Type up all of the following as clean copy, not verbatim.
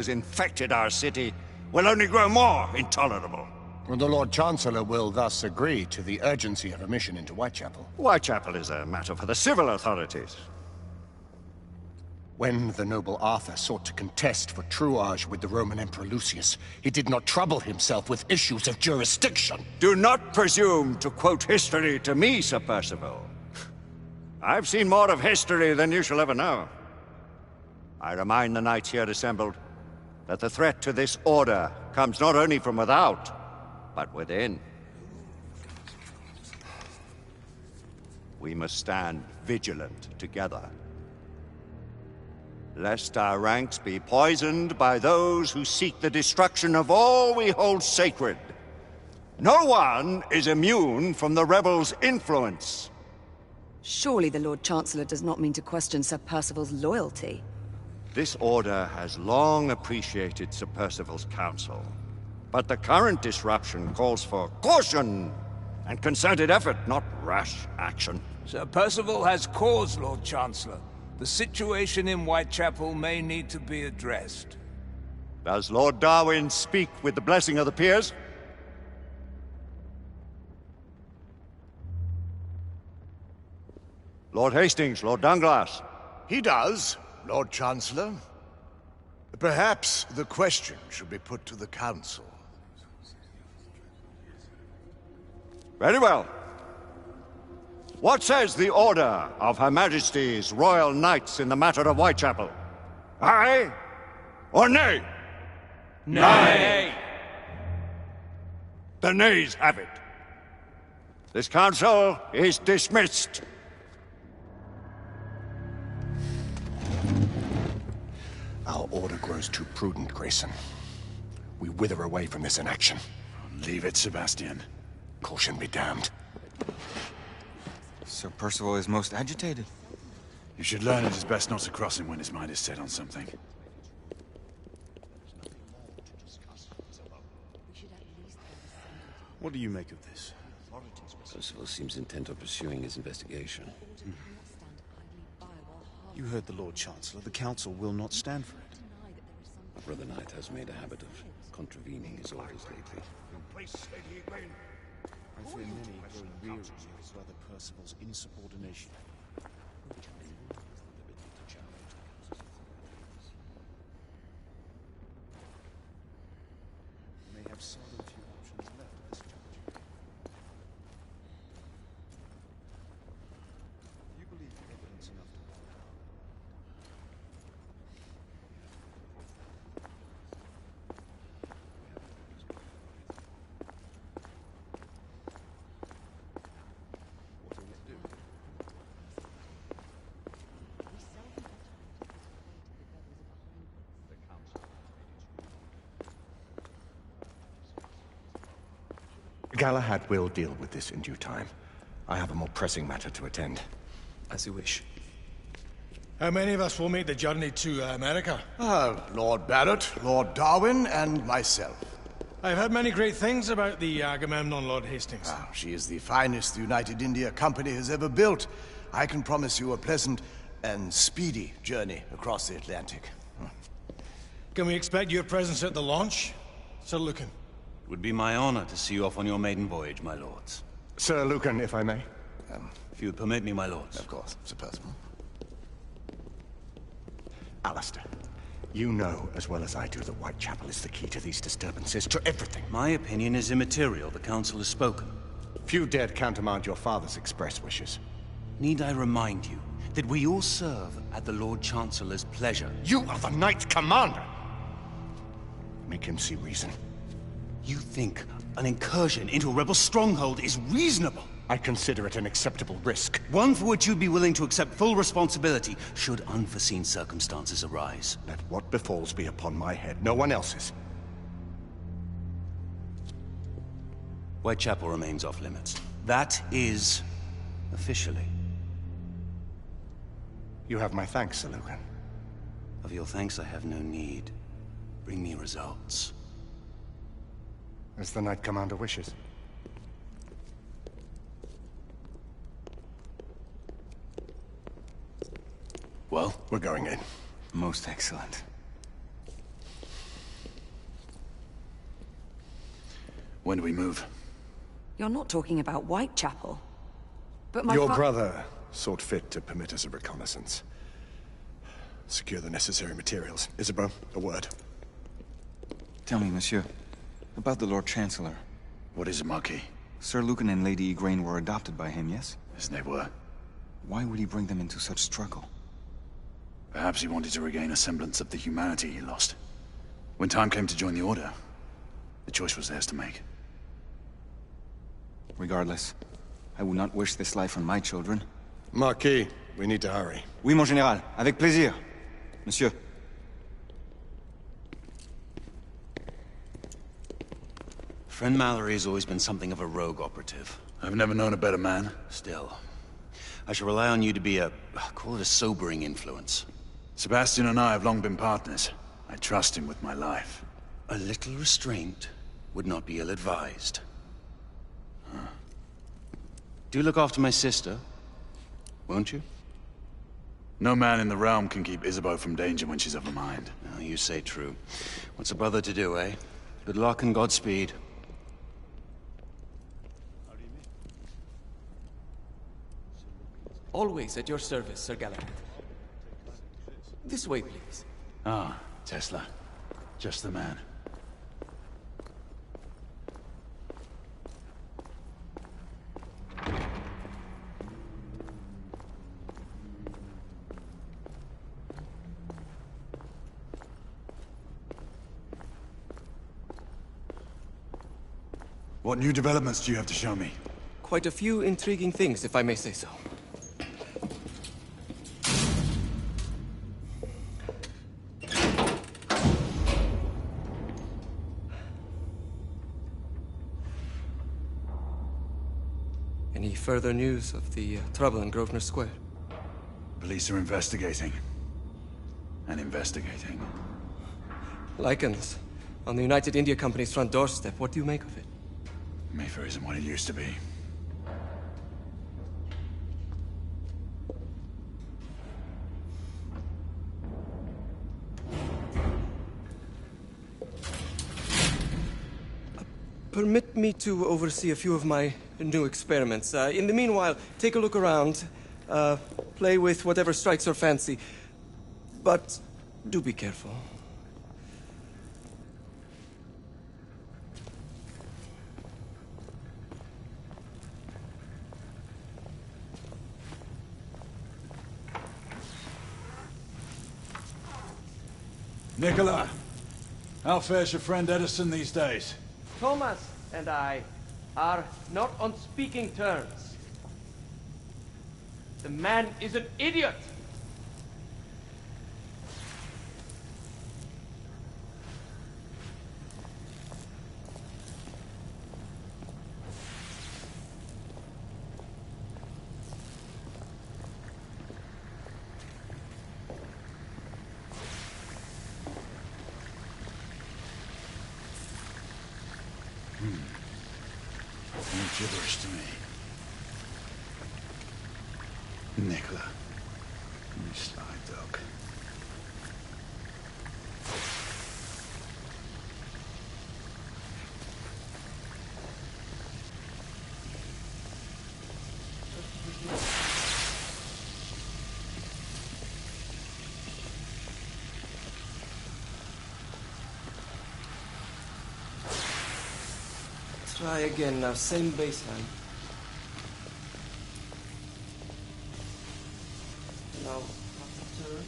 has infected our city will only grow more intolerable. Well, the Lord Chancellor will thus agree to the urgency of a mission into Whitechapel. Whitechapel is a matter for the civil authorities. When the noble Arthur sought to contest for truage with the Roman Emperor Lucius, he did not trouble himself with issues of jurisdiction. Do not presume to quote history to me, Sir Percival. I've seen more of history than you shall ever know. I remind the knights here assembled that the threat to this order comes not only from without, but within. We must stand vigilant together, lest our ranks be poisoned by those who seek the destruction of all we hold sacred. No one is immune from the rebels' influence. Surely the Lord Chancellor does not mean to question Sir Percival's loyalty. This order has long appreciated Sir Percival's counsel, but the current disruption calls for caution and concerted effort, not rash action. Sir Percival has cause, Lord Chancellor. The situation in Whitechapel may need to be addressed. Does Lord Darwin speak with the blessing of the peers? Lord Hastings, Lord Dunglass. He does, Lord Chancellor. Perhaps the question should be put to the Council. Very well. What says the Order of Her Majesty's Royal Knights in the matter of Whitechapel? Aye or nay? Nay! The nays have it. This council is dismissed. Our order grows too prudent, Grayson. We wither away from this inaction. Leave it, Sebastian. Caution be damned. Sir Percival is most agitated. You should learn it is best not to cross him when his mind is set on something. What do you make of this? Percival seems intent on pursuing his investigation. You heard the Lord Chancellor. The Council will not stand for it. My brother Knight has made a habit of contravening his orders lately. I fear many grow weary of Brother Percival's insubordination. You may have seldom few options left, Mr. Judge. You believe the evidence enough to warrant Galahad will deal with this in due time. I have a more pressing matter to attend. As you wish. How many of us will make the journey to America? Lord Barrett, Lord Darwin, and myself. I've heard many great things about the Agamemnon, Lord Hastings. She is the finest the United India Company has ever built. I can promise you a pleasant and speedy journey across the Atlantic. Can we expect your presence at the launch, Sir Lucan? It would be my honor to see you off on your maiden voyage, my lords. Sir Lucan, if I may. If you would permit me, my lords. Of course, Sir Percival. Alistair, you know as well as I do that Whitechapel is the key to these disturbances, to everything. My opinion is immaterial. The Council has spoken. Few dared countermand your father's express wishes. Need I remind you that we all serve at the Lord Chancellor's pleasure? You are the Knight Commander! Make him see reason. You think an incursion into a rebel stronghold is reasonable? I consider it an acceptable risk. One for which you'd be willing to accept full responsibility should unforeseen circumstances arise. Let what befalls be upon my head, no one else's. Whitechapel remains off limits. That is officially. You have my thanks, Sir Lucan. Of your thanks I have no need. Bring me results. As the Knight Commander wishes. Well, we're going in. Most excellent. When do we move? You're not talking about Whitechapel. But my Your brother sought fit to permit us a reconnaissance. Secure the necessary materials. Isabeau, a word. Tell me, monsieur, about the Lord Chancellor. What is it, Marquis? Sir Lucan and Lady Igraine were adopted by him, yes? Yes, they were. Why would he bring them into such struggle? Perhaps he wanted to regain a semblance of the humanity he lost. When time came to join the Order, the choice was theirs to make. Regardless, I would not wish this life on my children. Marquis, we need to hurry. Oui, mon général. Avec plaisir. Monsieur. Friend Mallory has always been something of a rogue operative. I've never known a better man. Still, I shall rely on you to be call it a sobering influence. Sebastian and I have long been partners. I trust him with my life. A little restraint would not be ill-advised. Huh. Do look after my sister, won't you? No man in the realm can keep Isabeau from danger when she's of a mind. Oh, you say true. What's a brother to do, eh? Good luck and Godspeed. Always at your service, Sir Galahad. This way, please. Ah, Tesla. Just the man. What new developments do you have to show me? Quite a few intriguing things, if I may say so. Any further news of the trouble in Grosvenor Square? Police are investigating. And investigating. Lycans, on the United India Company's front doorstep. What do you make of it? Mayfair isn't what it used to be. Permit me to oversee a few of my new experiments. In the meanwhile, take a look around. Play with whatever strikes your fancy. But do be careful. Nicola, how fares your friend Edison these days? Thomas and I are not on speaking terms. The man is an idiot! Gibberish to me. Nicola, you sly dog. Try again now, same baseline. Now, half a turn.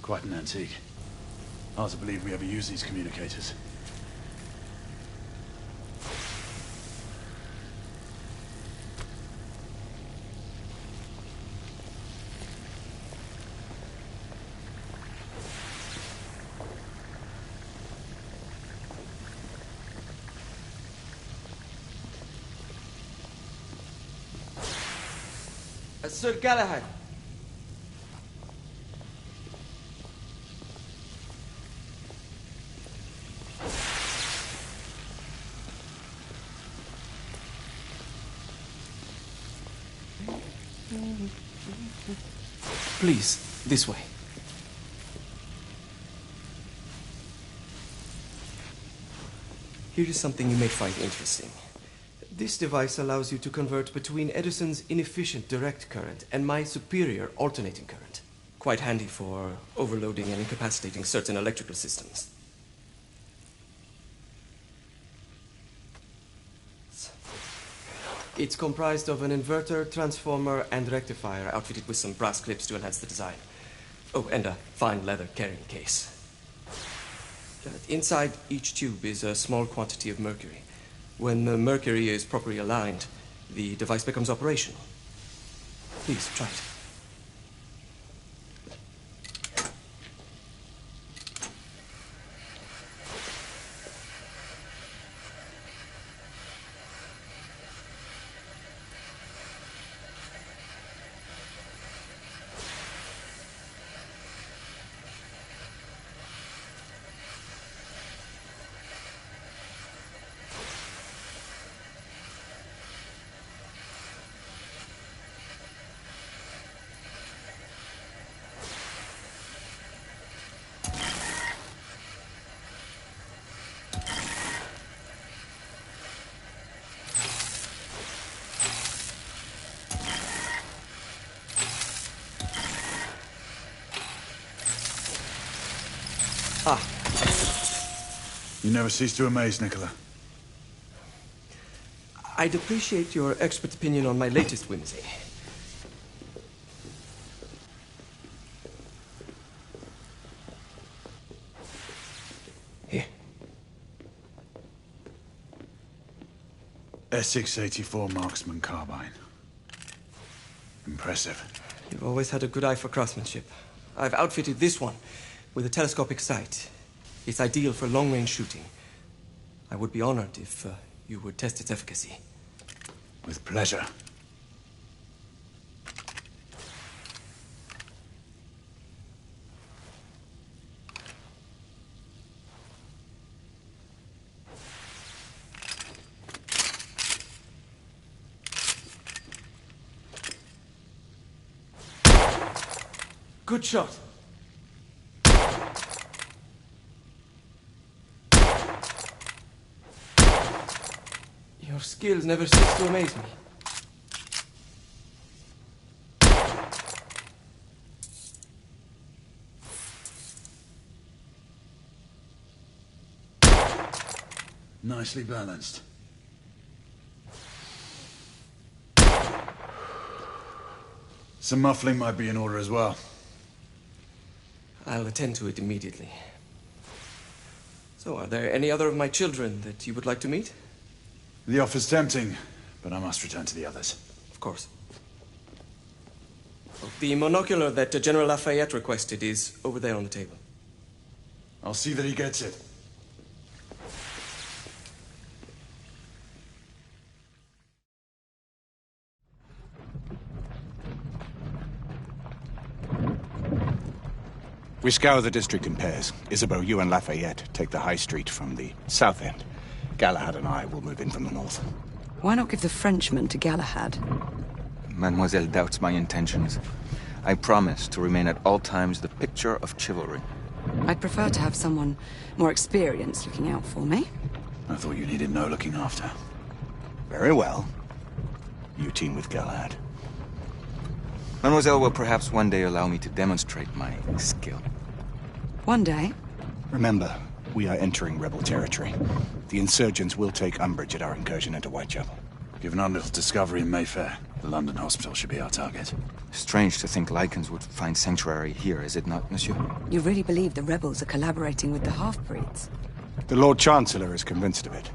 Quite an antique. Hard to believe we ever use these communicators. Sir Galahad. Please, this way. Here is something you may find interesting. This device allows you to convert between Edison's inefficient direct current and my superior alternating current. Quite handy for overloading and incapacitating certain electrical systems. It's comprised of an inverter, transformer, and rectifier outfitted with some brass clips to enhance the design. Oh, and a fine leather carrying case. Inside each tube is a small quantity of mercury. When the mercury is properly aligned, the device becomes operational. Please, try it. Ah. You never cease to amaze, Nicola. I'd appreciate your expert opinion on my latest whimsy. Here. Essex 84 Marksman Carbine. Impressive. You've always had a good eye for craftsmanship. I've outfitted this one with a telescopic sight. It's ideal for long-range shooting. I would be honored if you would test its efficacy. With pleasure. Good shot. Your skills never cease to amaze me. Nicely balanced. Some muffling might be in order as well. I'll attend to it immediately. So, are there any other of my children that you would like to meet? The offer's tempting, but I must return to the others. Of course. The monocular that General Lafayette requested is over there on the table. I'll see that he gets it. We scour the district in pairs. Isabeau, you and Lafayette take the high street from the south end. Galahad and I will move in from the north. Why not give the Frenchman to Galahad? Mademoiselle doubts my intentions. I promise to remain at all times the picture of chivalry. I'd prefer to have someone more experienced looking out for me. I thought you needed no looking after. Very well. You team with Galahad. Mademoiselle will perhaps one day allow me to demonstrate my skill. One day? Remember, we are entering rebel territory. The insurgents will take umbrage at our incursion into Whitechapel. Given our little discovery in Mayfair, the London hospital should be our target. Strange to think Lycans would find sanctuary here, is it not, monsieur? You really believe the rebels are collaborating with the half-breeds? The Lord Chancellor is convinced of it.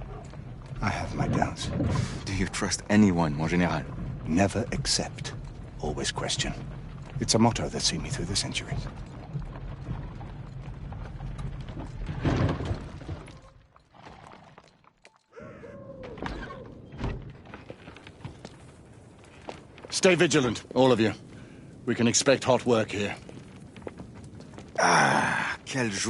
I have my doubts. Do you trust anyone, mon général? Never accept. Always question. It's a motto that's seen me through the centuries. Stay vigilant, all of you. We can expect hot work here. Ah, quelle joie.